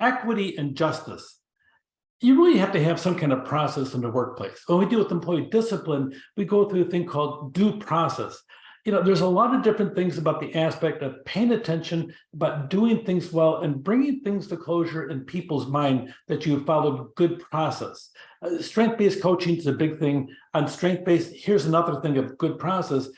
equity and justice, you really have to have some kind of process in the workplace. When we deal with employee discipline, we go through a thing called due process. There's a lot of different things about the aspect of paying attention, about doing things well, and bringing things to closure in people's mind that you followed good process. Strength-based coaching is a big thing. On strength-based, here's another thing of good process.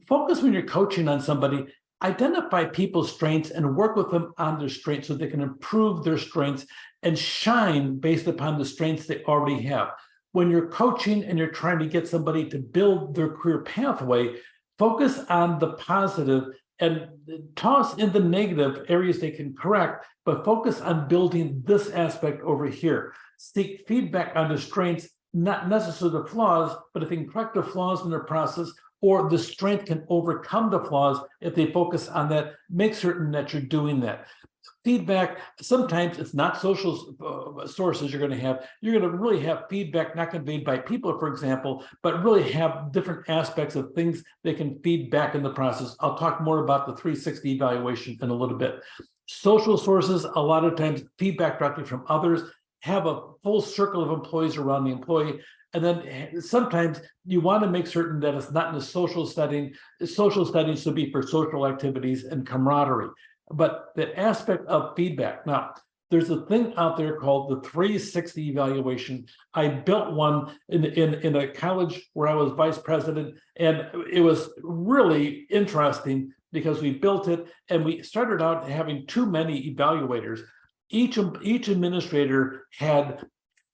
Focus when you're coaching on somebody, identify people's strengths and work with them on their strengths so they can improve their strengths and shine based upon the strengths they already have. When you're coaching and you're trying to get somebody to build their career pathway, focus on the positive and toss in the negative areas they can correct, but focus on building this aspect over here. Seek feedback on the strengths, not necessarily the flaws, but if they can correct the flaws in their process, or the strength can overcome the flaws, if they focus on that, make certain that you're doing that. Feedback, sometimes it's not social sources you're going to have. You're going to really have feedback not conveyed by people, for example, but really have different aspects of things they can feed back in the process. I'll talk more about the 360 evaluation in a little bit. Social sources, a lot of times feedback directly from others, have a full circle of employees around the employee. And then sometimes you want to make certain that it's not in a social setting. Social settings should be for social activities and camaraderie. But the aspect of feedback. Now, there's a thing out there called the 360 evaluation. I built one in a college where I was vice president, and it was really interesting because we built it and we started out having too many evaluators. Each administrator had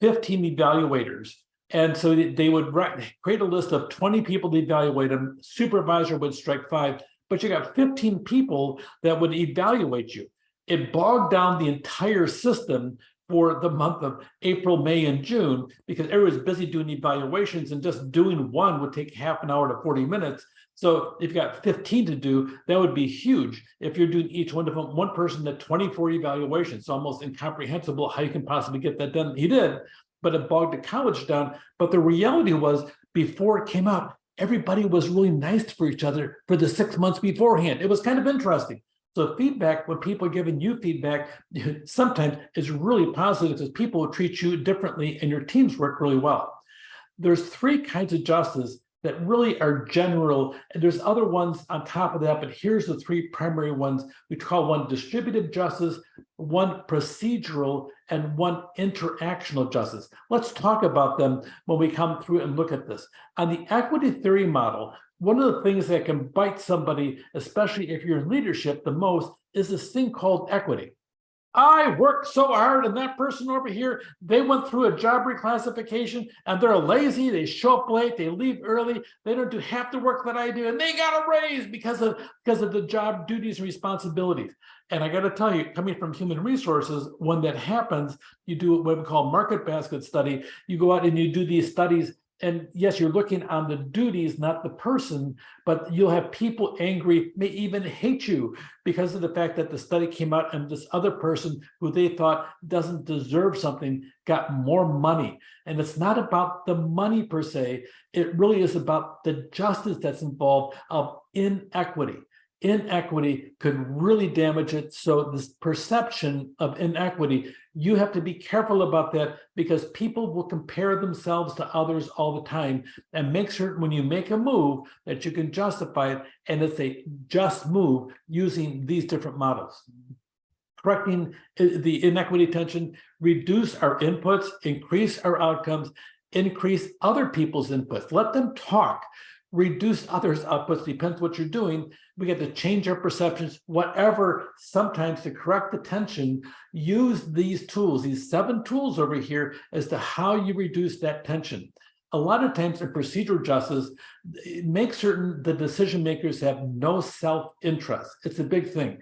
15 evaluators. And so they would create a list of 20 people to evaluate them. Supervisor would strike 5. But you got 15 people that would evaluate you. It bogged down the entire system for the month of April, May, and June, because everyone's busy doing evaluations, and just doing one would take half an hour to 40 minutes. So if you got 15 to do, that would be huge. If you're doing each one of them, one person at 24 evaluations, it's almost incomprehensible how you can possibly get that done. He did, but it bogged the college down. But the reality was, before it came out, everybody was really nice for each other for the 6 months beforehand. It was kind of interesting. So feedback, when people are giving you feedback, sometimes is really positive because people will treat you differently and your teams work really well. There's 3 kinds of justice that really are general, and there's other ones on top of that, but here's the 3 primary ones. We call one distributive justice, one procedural, and one interactional justice. Let's talk about them when we come through and look at this. On the equity theory model, one of the things that can bite somebody, especially if you're in leadership the most, is this thing called equity. I worked so hard, and that person over here, they went through a job reclassification and they're lazy, they show up late, they leave early, they don't do half the work that I do, and they got a raise because of the job duties and responsibilities. And I got to tell you, coming from human resources, when that happens, you do what we call market basket study. You go out and you do these studies. And yes, you're looking on the duties, not the person, but you'll have people angry, may even hate you because of the fact that the study came out and this other person who they thought doesn't deserve something got more money. And it's not about the money per se. It really is about the justice that's involved of inequity. Inequity could really damage it. So this perception of inequity, you have to be careful about that because people will compare themselves to others all the time, and make certain when you make a move that you can justify it, and it's a just move using these different models. Correcting the inequity tension, reduce our inputs, increase our outcomes, increase other people's inputs, let them talk. Reduce others' outputs, depends what you're doing. We get to change our perceptions, whatever, sometimes to correct the tension, use these tools, these 7 tools over here as to how you reduce that tension. A lot of times in procedural justice, make certain the decision makers have no self-interest. It's a big thing.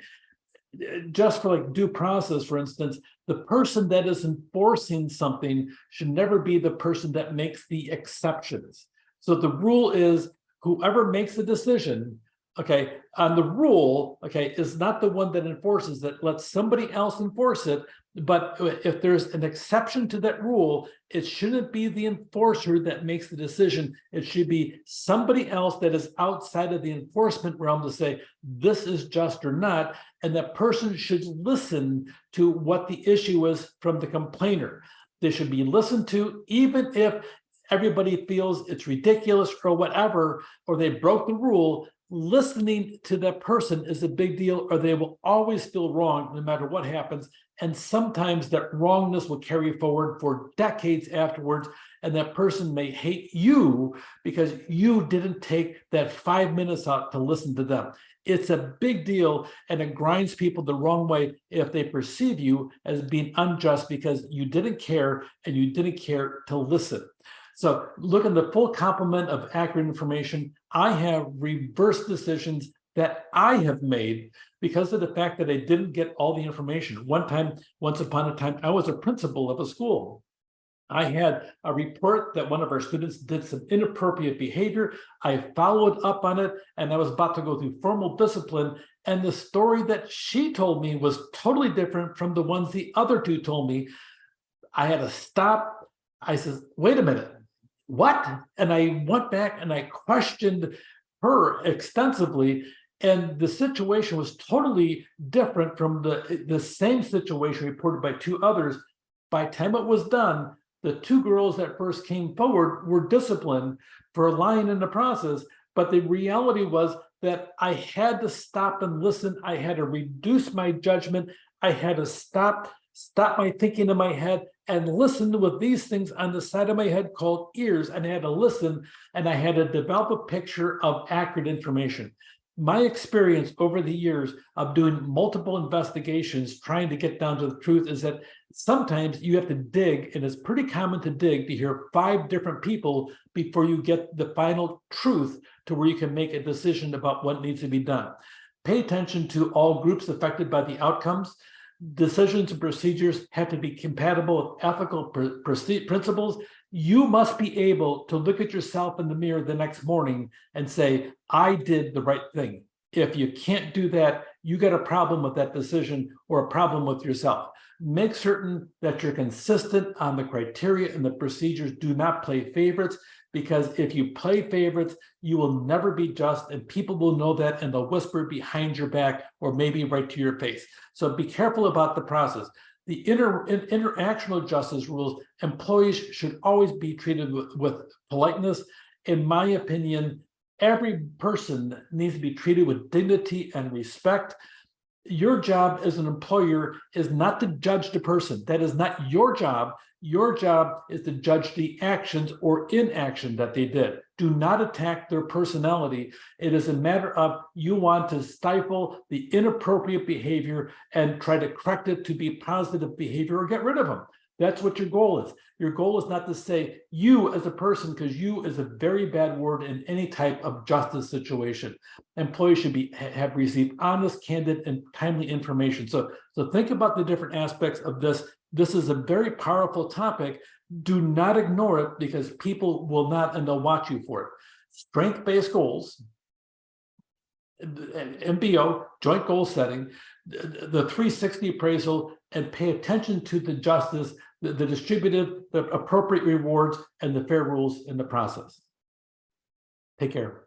Just for like due process, for instance, the person that is enforcing something should never be the person that makes the exceptions. So the rule is whoever makes the decision, okay, on the rule, okay, is not the one that enforces it. Let somebody else enforce it. But if there's an exception to that rule, it shouldn't be the enforcer that makes the decision. It should be somebody else that is outside of the enforcement realm to say, this is just or not. And that person should listen to what the issue is from the complainer. They should be listened to, even if everybody feels it's ridiculous or whatever, or they broke the rule. Listening to that person is a big deal, or they will always feel wrong no matter what happens. And sometimes that wrongness will carry forward for decades afterwards, and that person may hate you because you didn't take that 5 minutes out to listen to them. It's a big deal, and it grinds people the wrong way if they perceive you as being unjust because you didn't care and you didn't care to listen. So look at the full complement of accurate information. I have reversed decisions that I have made because of the fact that I didn't get all the information. Once upon a time, I was a principal of a school. I had a report that one of our students did some inappropriate behavior. I followed up on it, and I was about to go through formal discipline. And the story that she told me was totally different from the ones the other two told me. I had to stop. I said, wait a minute. What? And I went back and I questioned her extensively, and the situation was totally different from the same situation reported by two others. By the time it was done, the two girls that first came forward were disciplined for lying in the process, but the reality was that I had to stop and listen. I had to reduce my judgment. I had to stop my thinking in my head and listen with these things on the side of my head called ears. And I had to listen, and I had to develop a picture of accurate information. My experience over the years of doing multiple investigations, trying to get down to the truth, is that sometimes you have to dig, and it's pretty common to dig to hear 5 different people before you get the final truth to where you can make a decision about what needs to be done. Pay attention to all groups affected by the outcomes. Decisions and procedures have to be compatible with ethical principles. You must be able to look at yourself in the mirror the next morning and say, I did the right thing. If you can't do that, you got a problem with that decision or a problem with yourself. Make certain that you're consistent on the criteria and the procedures. Do not play favorites, because if you play favorites, you will never be just, and people will know that, and they'll whisper behind your back or maybe right to your face. So be careful about the process. The interactional justice rules, employees should always be treated with politeness. In my opinion, every person needs to be treated with dignity and respect. Your job as an employer is not to judge the person. That is not your job. Your job is to judge the actions or inaction that they did. Do not attack their personality. It is a matter of you want to stifle the inappropriate behavior and try to correct it to be positive behavior or get rid of them. That's what your goal is. Your goal is not to say you as a person, because you is a very bad word in any type of justice situation. Employees should have received honest, candid, and timely information. So think about the different aspects of this. This is a very powerful topic. Do not ignore it, because people will not, and they'll watch you for it. Strength-based goals, MBO, joint goal setting, the 360 appraisal, and pay attention to the justice, the distributive, the appropriate rewards, and the fair rules in the process. Take care.